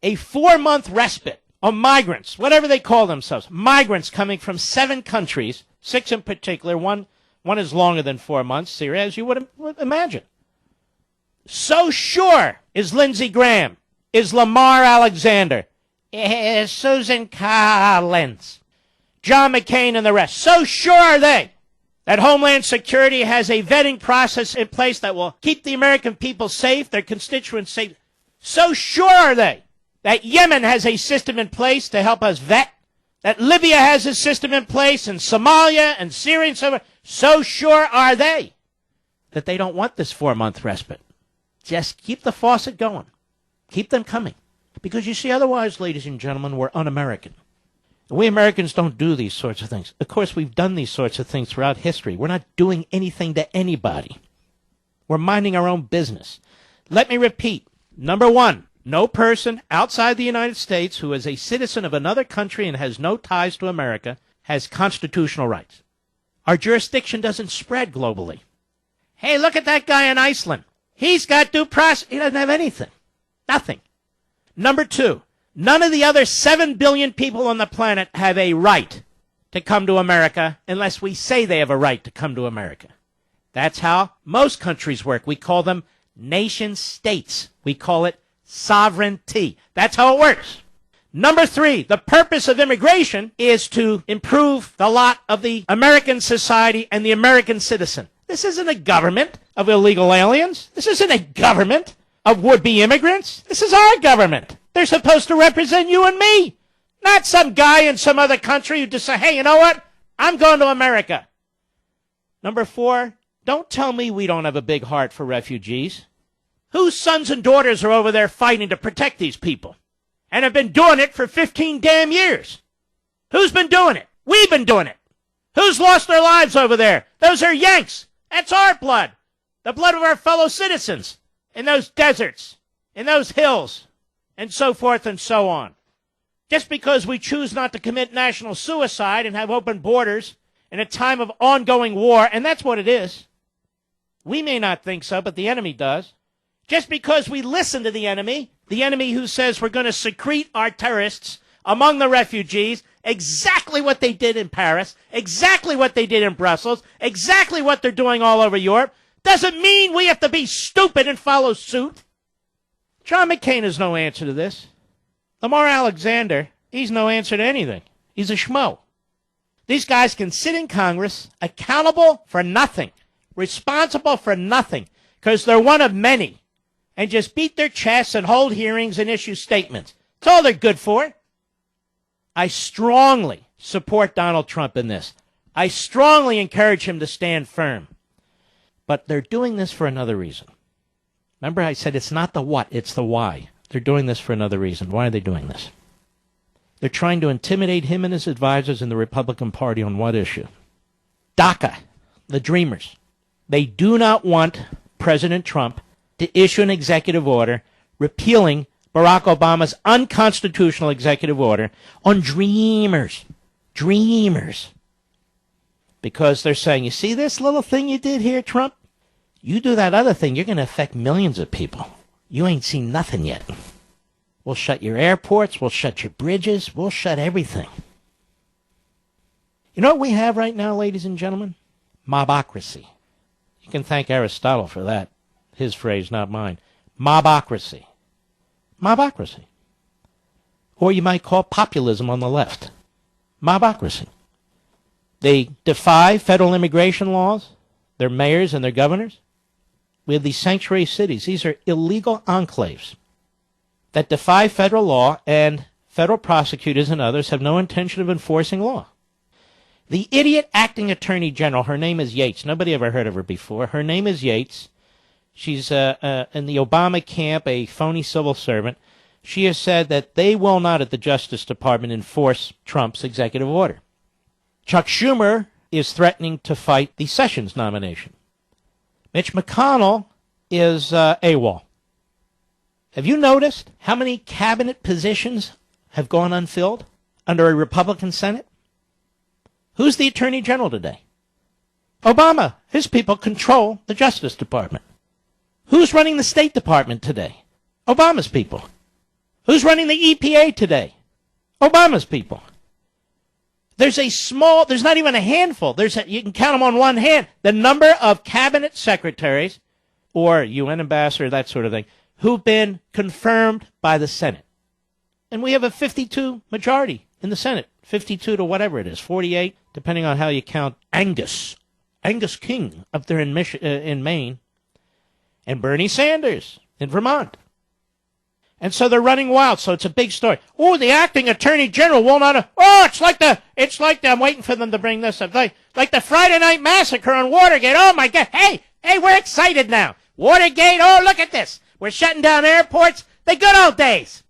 a 4-month respite on migrants, whatever they call themselves, migrants coming from 7 countries, 6 in particular, one is longer than 4 months, Syria, as you would imagine. So sure is Lindsey Graham, is Lamar Alexander, is Susan Collins, John McCain and the rest. So sure are they that Homeland Security has a vetting process in place that will keep the American people safe, their constituents safe. So sure are they that Yemen has a system in place to help us vet, that Libya has a system in place, and Somalia and Syria and so on. So sure are they that they don't want this 4-month respite. Just keep the faucet going. Keep them coming. Because you see, otherwise, ladies and gentlemen, we're un-American. We Americans don't do these sorts of things. Of course, we've done these sorts of things throughout history. We're not doing anything to anybody. We're minding our own business. Let me repeat. Number 1, no person outside the United States who is a citizen of another country and has no ties to America has constitutional rights. Our jurisdiction doesn't spread globally. Hey, look at that guy in Iceland. He's got due process. He doesn't have anything. Nothing. Number 2, none of the other 7 billion people on the planet have a right to come to America unless we say they have a right to come to America. That's how most countries work. We call them nation states. We call it sovereignty. That's how it works. Number 3, the purpose of immigration is to improve the lot of the American society and the American citizen. This isn't a government of illegal aliens. This isn't a government of would-be immigrants. This is our government. They're supposed to represent you and me, not some guy in some other country who just say, hey, you know what? I'm going to America. Number 4, don't tell me we don't have a big heart for refugees. Whose sons and daughters are over there fighting to protect these people and have been doing it for 15 damn years? Who's been doing it? We've been doing it. Who's lost their lives over there? Those are Yanks. That's our blood. The blood of our fellow citizens in those deserts, in those hills, and so forth and so on. Just because we choose not to commit national suicide and have open borders in a time of ongoing war, and that's what it is. We may not think so, but the enemy does. Just because we listen to the enemy who says we're going to secrete our terrorists among the refugees, exactly what they did in Paris, exactly what they did in Brussels, exactly what they're doing all over Europe, doesn't mean we have to be stupid and follow suit. John McCain is no answer to this. Lamar Alexander, he's no answer to anything. He's a schmo. These guys can sit in Congress accountable for nothing, responsible for nothing, because they're one of many, and just beat their chests and hold hearings and issue statements. That's all they're good for. I strongly support Donald Trump in this. I strongly encourage him to stand firm. But they're doing this for another reason. Remember I said it's not the what, it's the why. They're doing this for another reason. Why are they doing this? They're trying to intimidate him and his advisors in the Republican Party on what issue? DACA, the Dreamers. They do not want President Trump to issue an executive order repealing Barack Obama's unconstitutional executive order on Dreamers. Dreamers. Because they're saying, you see this little thing you did here, Trump? You do that other thing, you're going to affect millions of people. You ain't seen nothing yet. We'll shut your airports, we'll shut your bridges, we'll shut everything. You know what we have right now, ladies and gentlemen? Mobocracy. You can thank Aristotle for that. His phrase, not mine. Mobocracy. Mobocracy. Or you might call populism on the left. Mobocracy. They defy federal immigration laws, their mayors and their governors. We have these sanctuary cities. These are illegal enclaves that defy federal law, and federal prosecutors and others have no intention of enforcing law. The idiot acting attorney general, her name is Yates. Nobody ever heard of her before. Her name is Yates. She's in the Obama camp, a phony civil servant. She has said that they will not at the Justice Department enforce Trump's executive order. Chuck Schumer is threatening to fight the Sessions nomination. Mitch McConnell is AWOL. Have you noticed how many cabinet positions have gone unfilled under a Republican Senate? Who's the Attorney General today? Obama. His people control the Justice Department. Who's running the State Department today? Obama's people. Who's running the EPA today? Obama's people. There's not even a handful. You can count them on one hand. The number of cabinet secretaries or UN ambassador, that sort of thing, who've been confirmed by the Senate. And we have a 52 majority in the Senate, 52 to whatever it is, 48, depending on how you count Angus King up there in Maine, and Bernie Sanders in Vermont. And so they're running wild. So it's a big story. Oh, the acting attorney general will not. It's like I'm waiting for them to bring this up. Like the Friday night massacre on Watergate. Oh my God. Hey, we're excited now. Watergate. Oh, look at this. We're shutting down airports. The good old days.